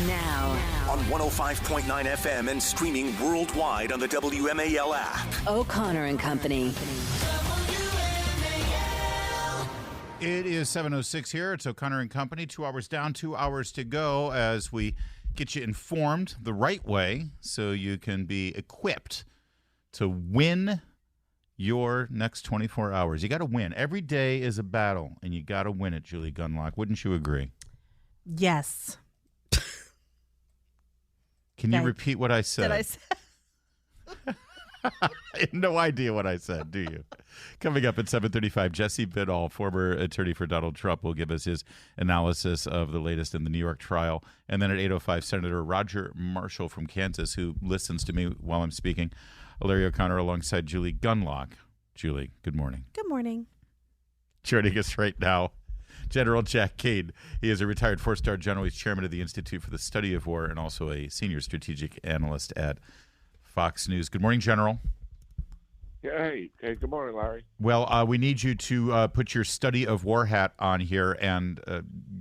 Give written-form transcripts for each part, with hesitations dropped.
Now, on 105.9 FM and streaming worldwide on the WMAL app. O'Connor and Company. It is 7:06 here. It's O'Connor and Company. 2 hours down, 2 hours to go as we get you informed the right way so you can be equipped to win your next 24 hours. You got to win. Every day is a battle, and you got to win it, Julie Gunlock. Wouldn't you agree? Yes. Can you repeat what I said? Did I say? I have no idea what I said, do you? Coming up at 7:35, Jesse Biddle, former attorney for Donald Trump, will give us his analysis of the latest in the New York trial. And then at 8:05, Senator Roger Marshall from Kansas, who listens to me while I'm speaking. Larry O'Connor alongside Julie Gunlock. Julie, good morning. Good morning. Joining us right now, General Jack Keane. He is a retired four-star general. He's chairman of the Institute for the Study of War and also a senior strategic analyst at Fox News. Good morning, General. Yeah, hey, good morning, Larry. Well, we need you to put your study of war hat on here and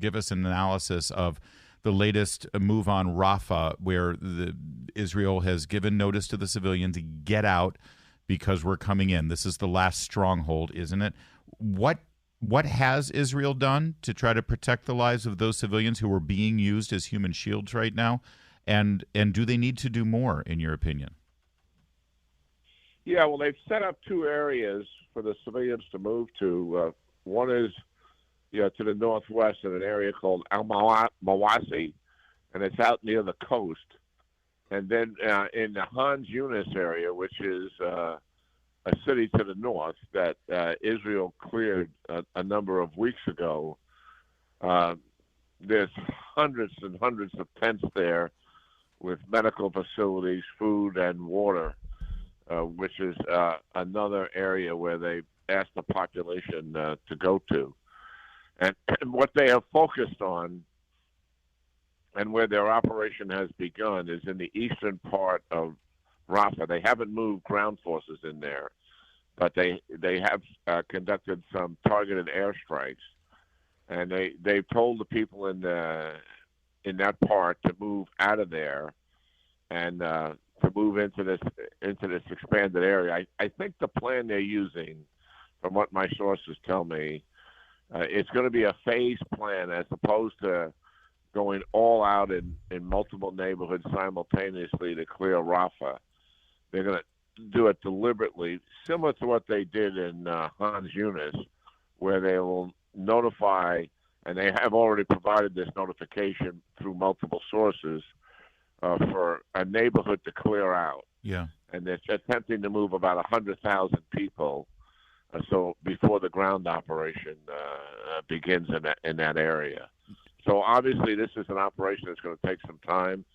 give us an analysis of the latest move on Rafah, where Israel has given notice to the civilians to get out because we're coming in. This is the last stronghold, isn't it? What has Israel done to try to protect the lives of those civilians who are being used as human shields right now? And do they need to do more, in your opinion? Yeah, well, they've set up two areas for the civilians to move to. One is to the northwest in an area called Al-Mawasi, and it's out near the coast. And then in the Hans Yunis area, which is a city to the north that Israel cleared a number of weeks ago, there's hundreds and hundreds of tents there with medical facilities, food, and water, which is another area where they asked the population to go to. And what they have focused on and where their operation has begun is in the eastern part of Rafah. They haven't moved ground forces in there, but they have conducted some targeted airstrikes. And they've told the people in that part to move out of there and to move into this expanded area. I think the plan they're using, from what my sources tell me, it's going to be a phased plan as opposed to going all out in multiple neighborhoods simultaneously to clear Rafah. They're going to do it deliberately, similar to what they did in Hans Yunis, where they will notify, and they have already provided this notification through multiple sources, for a neighborhood to clear out. Yeah. And they're attempting to move about 100,000 people so before the ground operation begins in that area. So obviously this is an operation that's going to take some time,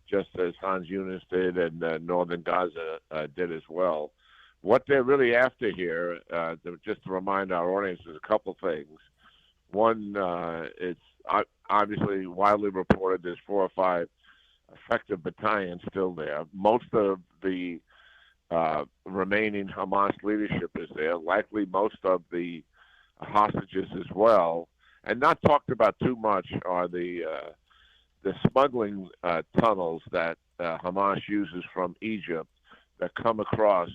just as Hans Yunis did and northern Gaza did as well. What they're really after here, just to remind our audience, is a couple things. One, it's obviously widely reported there's 4 or 5 effective battalions still there. Most of the remaining Hamas leadership is there, likely most of the hostages as well. And not talked about too much are the smuggling tunnels that Hamas uses from Egypt that come across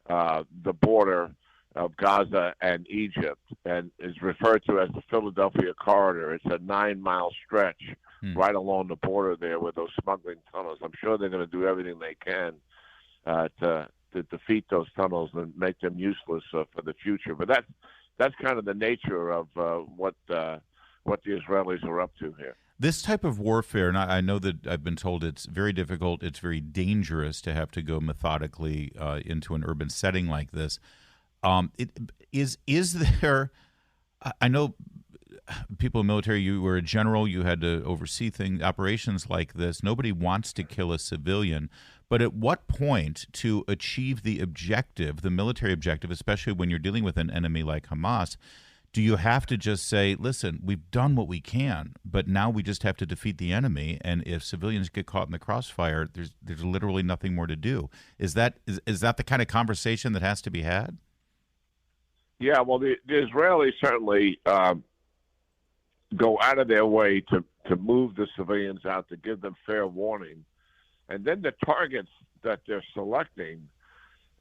the border of Gaza and Egypt and is referred to as the Philadelphia Corridor. It's a 9-mile stretch right along the border there with those smuggling tunnels. I'm sure they're going to do everything they can to defeat those tunnels and make them useless for the future. But that's kind of the nature of what the Israelis are up to here. This type of warfare, and I know that I've been told it's very difficult, it's very dangerous to have to go methodically into an urban setting like this. Is there, I know people in the military, you were a general, you had to oversee operations like this. Nobody wants to kill a civilian. But at what point to achieve the objective, the military objective, especially when you're dealing with an enemy like Hamas, do you have to just say, listen, we've done what we can, but now we just have to defeat the enemy, and if civilians get caught in the crossfire, there's literally nothing more to do? Is that the kind of conversation that has to be had? Yeah, well, the Israelis certainly go out of their way to to move the civilians out, to give them fair warning. And then the targets that they're selecting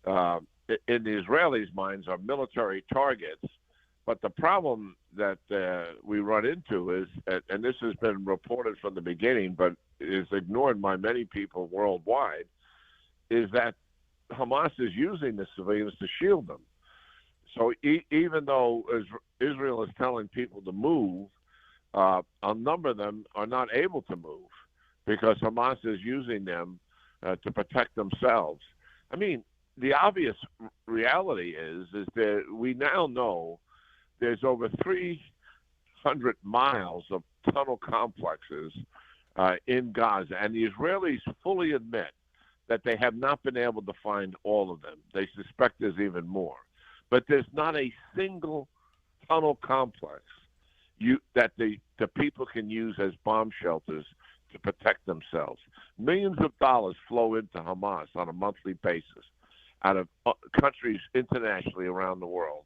in the Israelis' minds are military targets. But the problem that we run into is, and this has been reported from the beginning, but is ignored by many people worldwide, is that Hamas is using the civilians to shield them. So even though Israel is telling people to move, a number of them are not able to move because Hamas is using them to protect themselves. I mean, the obvious reality is that we now know there's over 300 miles of tunnel complexes in Gaza, and the Israelis fully admit that they have not been able to find all of them. They suspect there's even more. But there's not a single tunnel complex that the people can use as bomb shelters to protect themselves. Millions of dollars flow into Hamas on a monthly basis out of countries internationally around the world.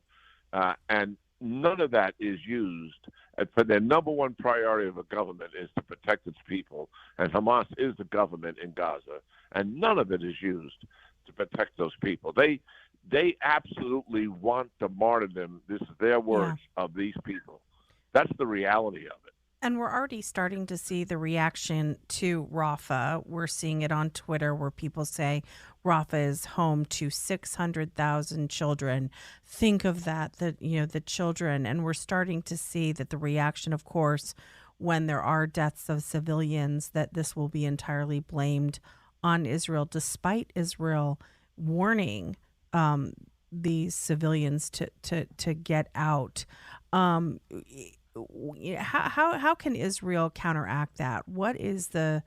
And none of that is used. And for their number one priority of a government is to protect its people. And Hamas is the government in Gaza. And none of it is used to protect those people. They absolutely want the martyrdom, this is their words, of these people. That's the reality of it. And we're already starting to see the reaction to Rafah. We're seeing it on Twitter where people say Rafah is home to 600,000 children. Think of that, the children. And we're starting to see that the reaction, of course, when there are deaths of civilians, that this will be entirely blamed on Israel, despite Israel warning these civilians to get out. How can Israel counteract that? What is the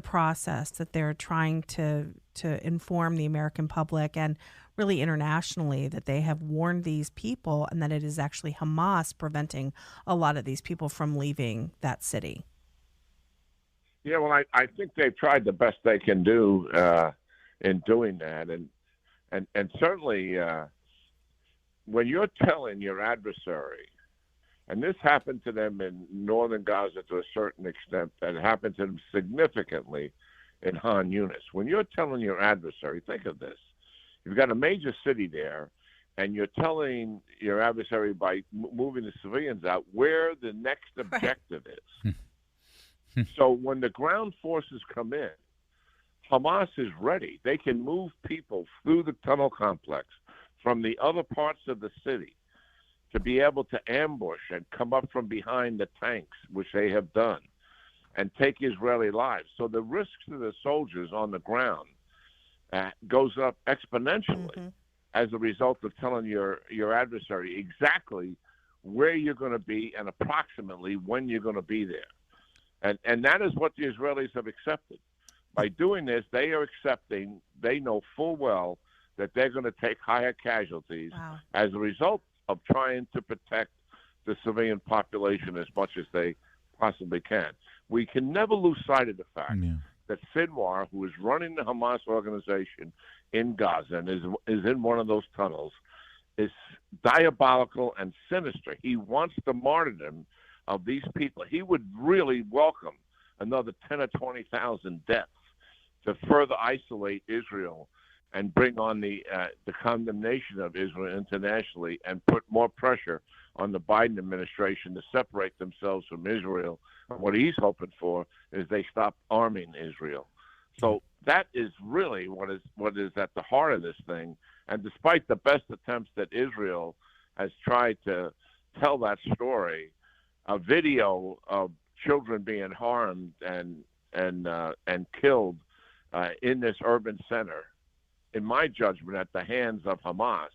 process that they're trying to inform the American public and really internationally that they have warned these people and that it is actually Hamas preventing a lot of these people from leaving that city? Yeah, well, I think they've tried the best they can do in doing that, and certainly when you're telling your adversary, and this happened to them in northern Gaza to a certain extent, and happened to them significantly in Han Yunis. When you're telling your adversary, think of this: you've got a major city there, and you're telling your adversary by moving the civilians out where the next objective is. So when the ground forces come in, Hamas is ready. They can move people through the tunnel complex from the other parts of the city to be able to ambush and come up from behind the tanks, which they have done, and take Israeli lives. So the risks to the soldiers on the ground goes up exponentially as a result of telling your adversary exactly where you're going to be and approximately when you're going to be there. And that is what the Israelis have accepted. By doing this, they are accepting, they know full well that they're going to take higher casualties as a result of trying to protect the civilian population as much as they possibly can. We can never lose sight of the fact that Sinwar, who is running the Hamas organization in Gaza and is in one of those tunnels, is diabolical and sinister. He wants the martyrdom of these people. He would really welcome another 10 or 20,000 deaths to further isolate Israel and bring on the condemnation of Israel internationally and put more pressure on the Biden administration to separate themselves from Israel. And what he's hoping for is they stop arming Israel. So that is really what is at the heart of this thing. And despite the best attempts that Israel has tried to tell that story, a video of children being harmed and killed in this urban center, in my judgment, at the hands of Hamas,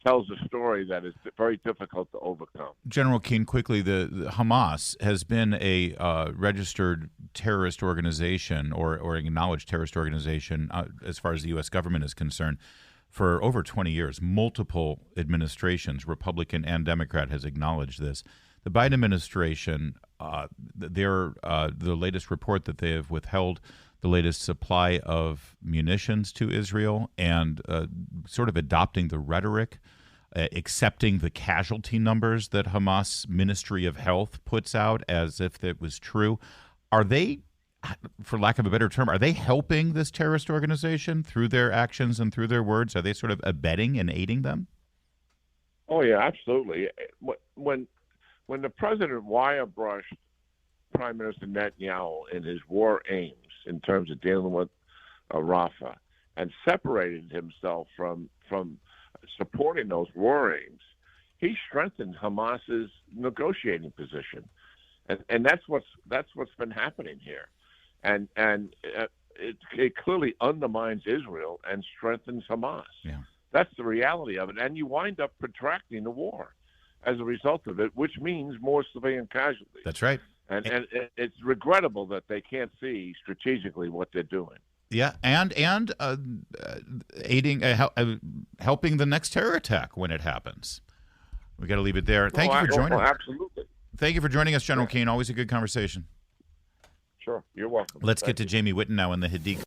tells a story that is very difficult to overcome. General Keane, quickly, the Hamas has been a registered terrorist organization or acknowledged terrorist organization as far as the U.S. government is concerned for over 20 years. Multiple administrations, Republican and Democrat, has acknowledged this. The Biden administration, the latest report that they have withheld the latest supply of munitions to Israel and sort of adopting the rhetoric accepting the casualty numbers that Hamas Ministry of Health puts out as if it was true. Are they, for lack of a better term, are they helping this terrorist organization through their actions and through their words? Are they sort of abetting and aiding them? Oh, yeah, absolutely. When the president wire-brushed Prime Minister Netanyahu in his war aims in terms of dealing with Rafah and separated himself from supporting those war aims, he strengthened Hamas's negotiating position, and that's what's been happening here, and it clearly undermines Israel and strengthens Hamas. Yeah. That's the reality of it, and you wind up protracting the war as a result of it, which means more civilian casualties. That's right. And it's regrettable that they can't see strategically what they're doing. Yeah, and aiding, helping the next terror attack when it happens. We got to leave it there. Thank you for joining. Absolutely. Thank you for joining us, General Keane. Always a good conversation. Sure, you're welcome. Let's get to Jamie Whitten now in the Hadik.